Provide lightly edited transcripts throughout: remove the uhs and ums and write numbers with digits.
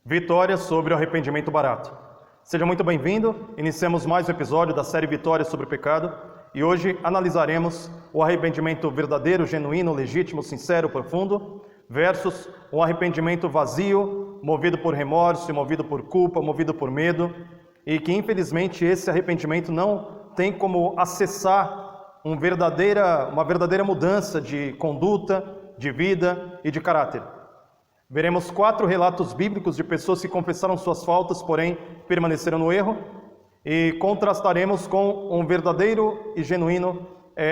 Vitória sobre o arrependimento barato. Seja muito bem-vindo. Iniciamos mais um episódio da série Vitória sobre o Pecado e hoje analisaremos o arrependimento verdadeiro, genuíno, legítimo, sincero, profundo versus um arrependimento vazio, movido por remorso, movido por culpa, movido por medo e que infelizmente esse arrependimento não tem como acessar uma verdadeira mudança de conduta, de vida e de caráter. Veremos 4 relatos bíblicos de pessoas que confessaram suas faltas, porém permaneceram no erro, e contrastaremos com um verdadeiro e genuíno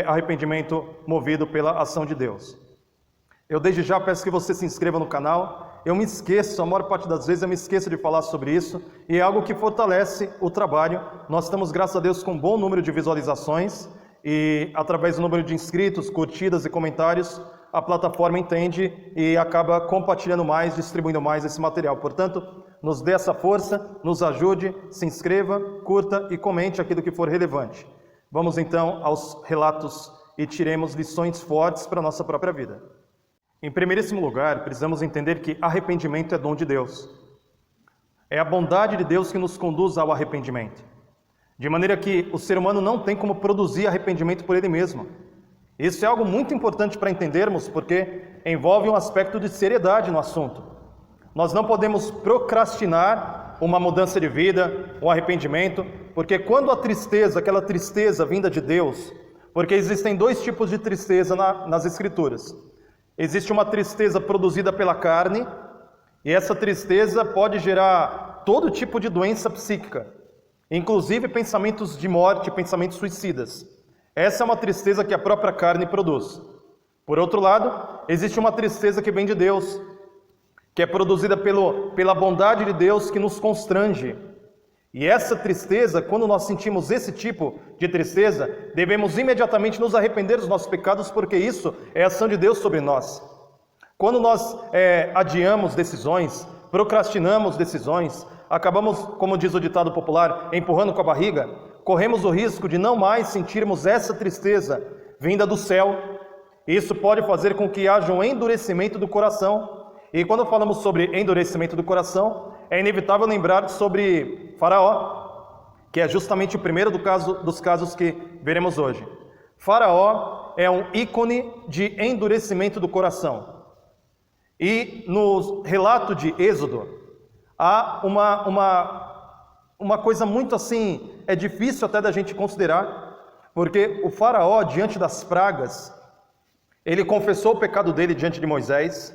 arrependimento movido pela ação de Deus. Eu desde já peço que você se inscreva no canal. Eu me esqueço, a maior parte das vezes eu me esqueço de falar sobre isso, e é algo que fortalece o trabalho. Nós estamos, graças a Deus, com um bom número de visualizações, e através do número de inscritos, curtidas e comentários, a plataforma entende e acaba compartilhando mais, distribuindo mais esse material. Portanto, nos dê essa força, nos ajude, se inscreva, curta e comente aquilo que for relevante. Vamos então aos relatos e tiremos lições fortes para a nossa própria vida. Em primeiríssimo lugar, precisamos entender que arrependimento é dom de Deus. É a bondade de Deus que nos conduz ao arrependimento. De maneira que o ser humano não tem como produzir arrependimento por ele mesmo. Isso é algo muito importante para entendermos, porque envolve um aspecto de seriedade no assunto. Nós não podemos procrastinar uma mudança de vida, um arrependimento, porque quando a tristeza, aquela tristeza vinda de Deus, porque existem 2 tipos de tristeza nas Escrituras. Existe uma tristeza produzida pela carne, e essa tristeza pode gerar todo tipo de doença psíquica, inclusive pensamentos de morte, pensamentos suicidas. Essa é uma tristeza que a própria carne produz. Por outro lado, existe uma tristeza que vem de Deus, que é produzida pela bondade de Deus que nos constrange. E essa tristeza, quando nós sentimos esse tipo de tristeza, devemos imediatamente nos arrepender dos nossos pecados, porque isso é a ação de Deus sobre nós. Quando nós adiamos decisões, procrastinamos decisões, acabamos, como diz o ditado popular, empurrando com a barriga, corremos o risco de não mais sentirmos essa tristeza vinda do céu. Isso pode fazer com que haja um endurecimento do coração. E quando falamos sobre endurecimento do coração, é inevitável lembrar sobre Faraó, que é justamente o primeiro dos casos que veremos hoje. Faraó é um ícone de endurecimento do coração. E no relato de Êxodo, há uma coisa muito assim, é difícil até da gente considerar, porque o Faraó, diante das pragas, ele confessou o pecado dele diante de Moisés,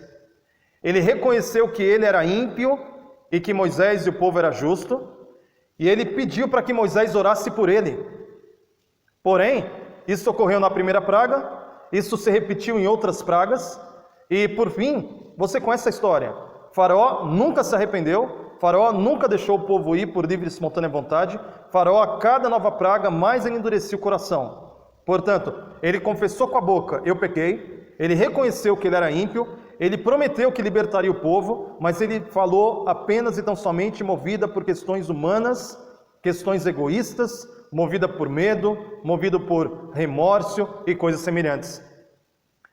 ele reconheceu que ele era ímpio e que Moisés e o povo era justo, e ele pediu para que Moisés orasse por ele. Porém, isso ocorreu na primeira praga, isso se repetiu em outras pragas, e por fim, você conhece a história. Faraó nunca se arrependeu, Faraó nunca deixou o povo ir por livre e espontânea vontade. Faraó, a cada nova praga, mais ele endurecia o coração. Portanto, ele confessou com a boca, eu pequei, ele reconheceu que ele era ímpio, ele prometeu que libertaria o povo, mas ele falou apenas e tão somente movida por questões humanas, questões egoístas, movida por medo, movido por remorso e coisas semelhantes.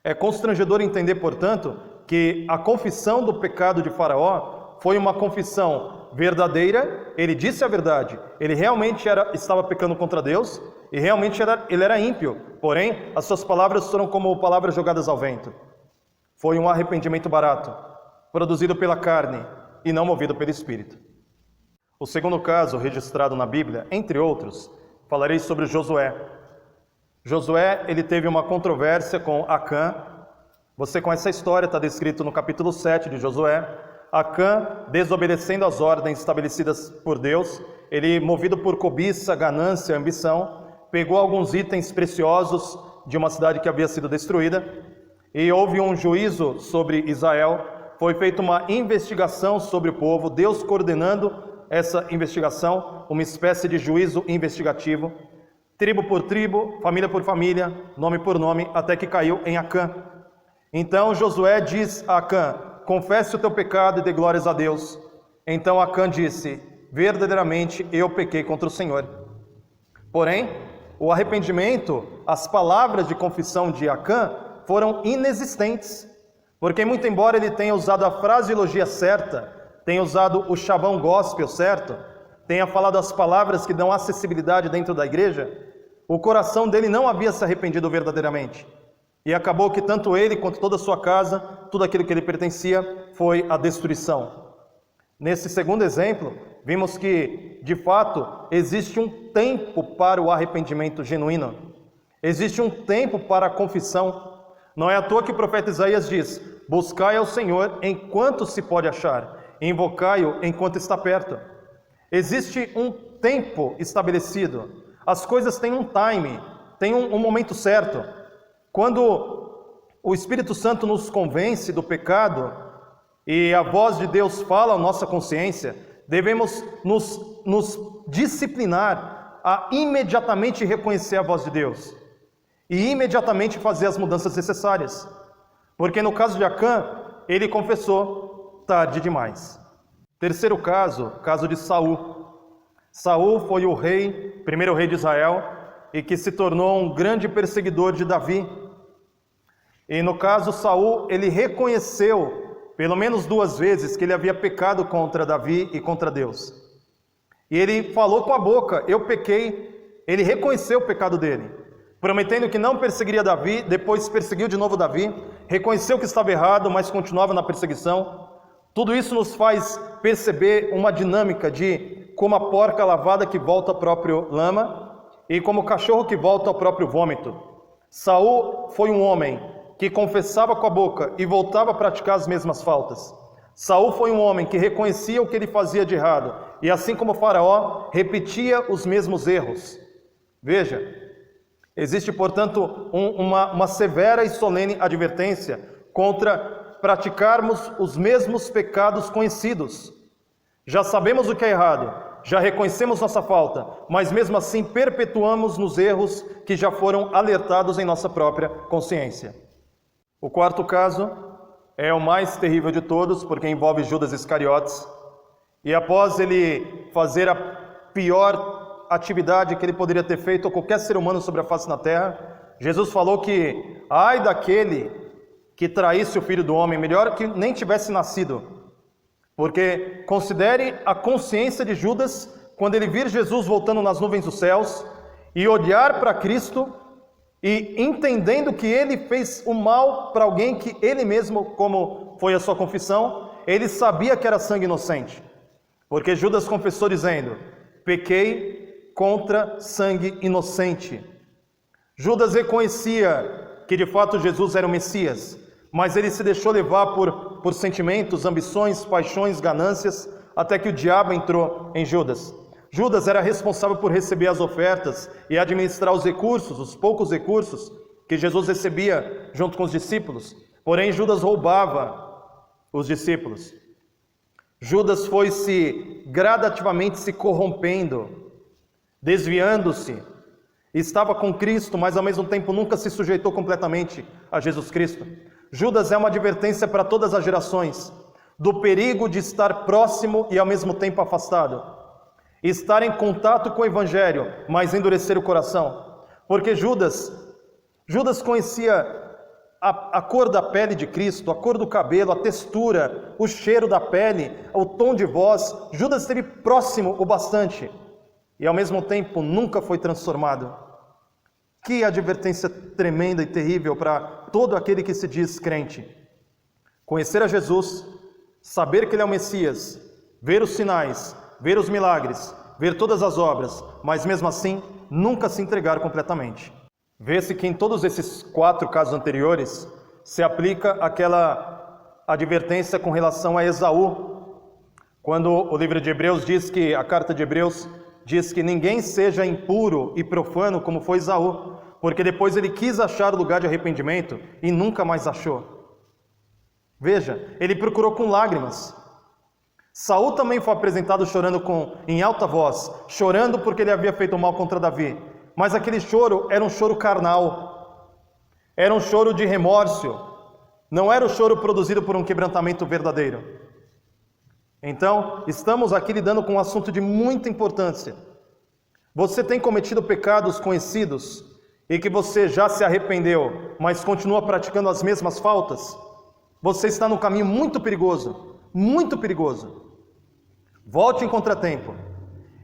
É constrangedor entender, portanto, que a confissão do pecado de Faraó foi uma confissão verdadeira. Ele disse a verdade, ele realmente estava pecando contra Deus, e realmente ele era ímpio, porém as suas palavras foram como palavras jogadas ao vento. Foi um arrependimento barato, produzido pela carne e não movido pelo Espírito. O segundo caso registrado na Bíblia, entre outros, falarei sobre Josué. Josué, ele teve uma controvérsia com Acã. Você conhece a história, está descrito no capítulo 7 de Josué. Acã, desobedecendo às ordens estabelecidas por Deus, ele, movido por cobiça, ganância, ambição, pegou alguns itens preciosos de uma cidade que havia sido destruída, e houve um juízo sobre Israel, foi feita uma investigação sobre o povo, Deus coordenando essa investigação, uma espécie de juízo investigativo, tribo por tribo, família por família, nome por nome, até que caiu em Acã. Então Josué diz a Acã, confesse o teu pecado e dê glórias a Deus. Então Acã disse, verdadeiramente eu pequei contra o Senhor. Porém, o arrependimento, as palavras de confissão de Acã foram inexistentes, porque muito embora ele tenha usado a fraseologia certa tenha usado o chavão gospel, certo? Tenha falado as palavras que dão acessibilidade dentro da igreja, o coração dele não havia se arrependido verdadeiramente. E acabou que tanto ele quanto toda a sua casa, tudo aquilo que ele pertencia, foi a destruição. Nesse segundo exemplo, vimos que, de fato, existe um tempo para o arrependimento genuíno. Existe um tempo para a confissão. Não é à toa que o profeta Isaías diz: buscai ao Senhor enquanto se pode achar, invocai-o enquanto está perto. Existe um tempo estabelecido. As coisas têm um time, têm um momento certo. Quando o Espírito Santo nos convence do pecado e a voz de Deus fala à nossa consciência, devemos nos disciplinar a imediatamente reconhecer a voz de Deus e imediatamente fazer as mudanças necessárias. Porque no caso de Acã, ele confessou tarde demais. Terceiro caso, caso de Saul. Saul foi o rei, primeiro rei de Israel, e que se tornou um grande perseguidor de Davi. E no caso, Saul, ele reconheceu, pelo menos 2 vezes, que ele havia pecado contra Davi e contra Deus. E ele falou com a boca: eu pequei. Ele reconheceu o pecado dele, prometendo que não perseguiria Davi, depois perseguiu de novo Davi, reconheceu que estava errado, mas continuava na perseguição. Tudo isso nos faz perceber uma dinâmica de como a porca lavada que volta ao próprio lama e como o cachorro que volta ao próprio vômito. Saul foi um homem que confessava com a boca e voltava a praticar as mesmas faltas. Saul foi um homem que reconhecia o que ele fazia de errado e, assim como Faraó, repetia os mesmos erros. Veja, existe, portanto, uma severa e solene advertência contra praticarmos os mesmos pecados conhecidos. Já sabemos o que é errado, já reconhecemos nossa falta, mas mesmo assim perpetuamos nos erros que já foram alertados em nossa própria consciência. O quarto caso é o mais terrível de todos, porque envolve Judas Iscariotes. E após ele fazer a pior atividade que ele poderia ter feito a qualquer ser humano sobre a face da terra, Jesus falou que ai daquele que traísse o Filho do Homem, melhor que nem tivesse nascido. Porque considere a consciência de Judas quando ele vir Jesus voltando nas nuvens dos céus e olhar para Cristo e entendendo que ele fez o mal para alguém que ele mesmo, como foi a sua confissão, ele sabia que era sangue inocente. Porque Judas confessou dizendo: pequei contra sangue inocente. Judas reconhecia que de fato Jesus era o Messias, mas ele se deixou levar por sentimentos, ambições, paixões, ganâncias, até que o diabo entrou em Judas. Judas era responsável por receber as ofertas e administrar os recursos, os poucos recursos que Jesus recebia junto com os discípulos. Porém, Judas roubava os discípulos. Judas foi gradativamente se corrompendo, desviando-se. Estava com Cristo, mas ao mesmo tempo nunca se sujeitou completamente a Jesus Cristo. Judas é uma advertência para todas as gerações, do perigo de estar próximo e ao mesmo tempo afastado. Estar em contato com o Evangelho, mas endurecer o coração. Porque Judas conhecia a cor da pele de Cristo, a cor do cabelo, a textura, o cheiro da pele, o tom de voz. Judas esteve próximo o bastante e ao mesmo tempo nunca foi transformado. Que advertência tremenda e terrível para todo aquele que se diz crente. Conhecer a Jesus, saber que Ele é o Messias, ver os sinais, ver os milagres, ver todas as obras, mas mesmo assim nunca se entregar completamente. Vê-se que em todos esses 4 casos anteriores se aplica aquela advertência com relação a Esaú, quando o livro de Hebreus diz que, a carta de Hebreus diz que ninguém seja impuro e profano como foi Esaú, porque depois ele quis achar o lugar de arrependimento e nunca mais achou. Veja, ele procurou com lágrimas. Saul também foi apresentado chorando em alta voz, chorando porque ele havia feito mal contra Davi. Mas aquele choro era um choro carnal, era um choro de remorso, não era o choro produzido por um quebrantamento verdadeiro. Então, estamos aqui lidando com um assunto de muita importância. Você tem cometido pecados conhecidos e que você já se arrependeu, mas continua praticando as mesmas faltas? Você está num caminho muito perigoso, muito perigoso. volte em contratempo.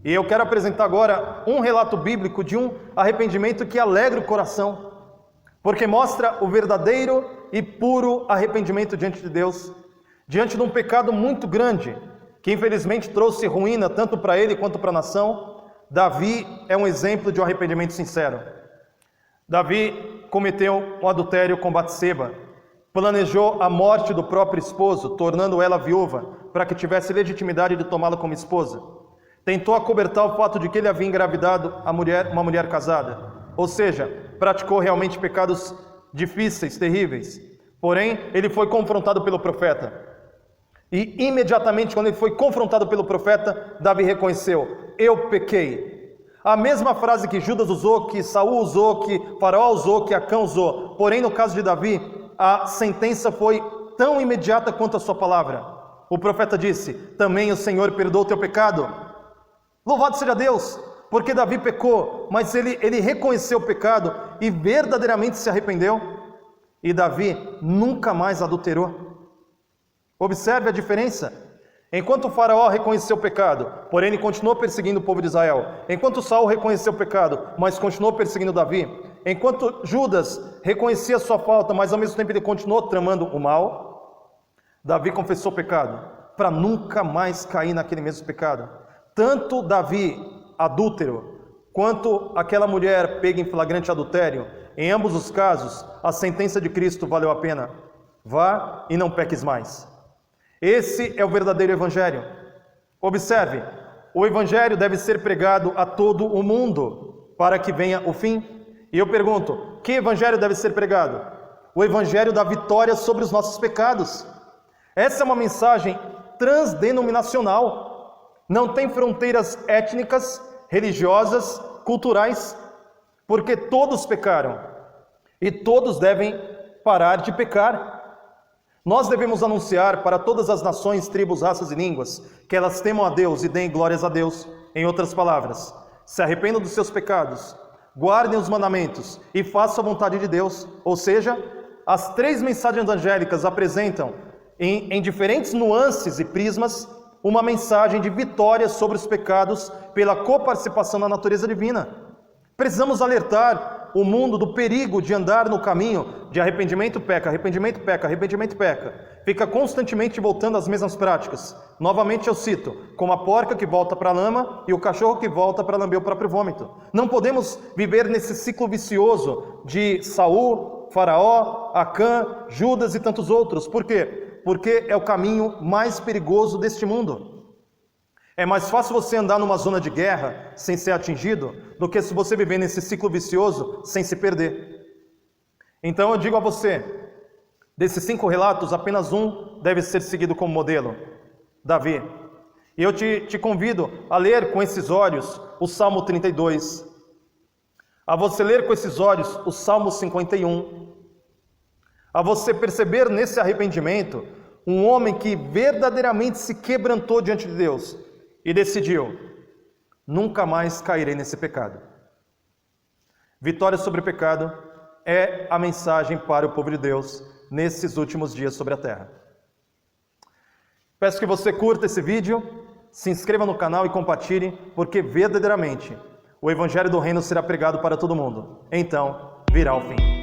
E eu quero apresentar agora um relato bíblico de um arrependimento que alegra o coração, porque mostra o verdadeiro e puro arrependimento diante de Deus, diante de um pecado muito grande, que infelizmente trouxe ruína tanto para ele quanto para a nação. Davi é um exemplo de um arrependimento sincero. Davi cometeu um adultério com Batseba, planejou a morte do próprio esposo, tornando ela viúva, para que tivesse legitimidade de tomá-la como esposa. Tentou acobertar o fato de que ele havia engravidado uma mulher casada, ou seja, praticou realmente pecados difíceis, terríveis. Porém, ele foi confrontado pelo profeta. E imediatamente, quando ele foi confrontado pelo profeta, Davi reconheceu: eu pequei. A mesma frase que Judas usou, que Saul usou, que Faraó usou, que Acã usou. Porém, no caso de Davi, a sentença foi tão imediata quanto a sua palavra. O profeta disse: também o Senhor perdoou o teu pecado. Louvado seja Deus, porque Davi pecou, mas ele reconheceu o pecado e verdadeiramente se arrependeu. E Davi nunca mais adulterou. Observe a diferença. Enquanto o Faraó reconheceu o pecado, porém ele continuou perseguindo o povo de Israel. Enquanto Saul reconheceu o pecado, mas continuou perseguindo Davi. Enquanto Judas reconhecia a sua falta, mas ao mesmo tempo ele continuou tramando o mal, Davi confessou o pecado, para nunca mais cair naquele mesmo pecado. Tanto Davi, adúltero, quanto aquela mulher pega em flagrante adultério, em ambos os casos, a sentença de Cristo valeu a pena. Vá e não peques mais. Esse é o verdadeiro evangelho. Observe, o evangelho deve ser pregado a todo o mundo, para que venha o fim. E eu pergunto, que evangelho deve ser pregado? O evangelho da vitória sobre os nossos pecados. Essa é uma mensagem transdenominacional. Não tem fronteiras étnicas, religiosas, culturais, porque todos pecaram e todos devem parar de pecar. Nós devemos anunciar para todas as nações, tribos, raças e línguas que elas temam a Deus e deem glórias a Deus. Em outras palavras, se arrependam dos seus pecados, guardem os mandamentos e façam a vontade de Deus. Ou seja, as três mensagens angélicas apresentam em diferentes nuances e prismas uma mensagem de vitória sobre os pecados pela coparticipação na natureza divina. Precisamos alertar o mundo do perigo de andar no caminho de arrependimento peca, arrependimento peca, arrependimento peca. Fica constantemente voltando às mesmas práticas. Novamente eu cito, como a porca que volta para a lama e o cachorro que volta para lamber o próprio vômito. Não podemos viver nesse ciclo vicioso de Saul, Faraó, Acã, Judas e tantos outros. Por quê? Porque é o caminho mais perigoso deste mundo. É mais fácil você andar numa zona de guerra sem ser atingido do que se você viver nesse ciclo vicioso sem se perder. Então eu digo a você, desses 5 relatos, apenas um deve ser seguido como modelo: Davi. E eu te convido a ler com esses olhos o Salmo 32, a você ler com esses olhos o Salmo 51, a você perceber nesse arrependimento um homem que verdadeiramente se quebrantou diante de Deus e decidiu: nunca mais cairei nesse pecado. Vitória sobre o pecado é a mensagem para o povo de Deus nesses últimos dias sobre a terra. Peço que você curta esse vídeo, se inscreva no canal e compartilhe, porque verdadeiramente o evangelho do reino será pregado para todo mundo. Então virá o fim.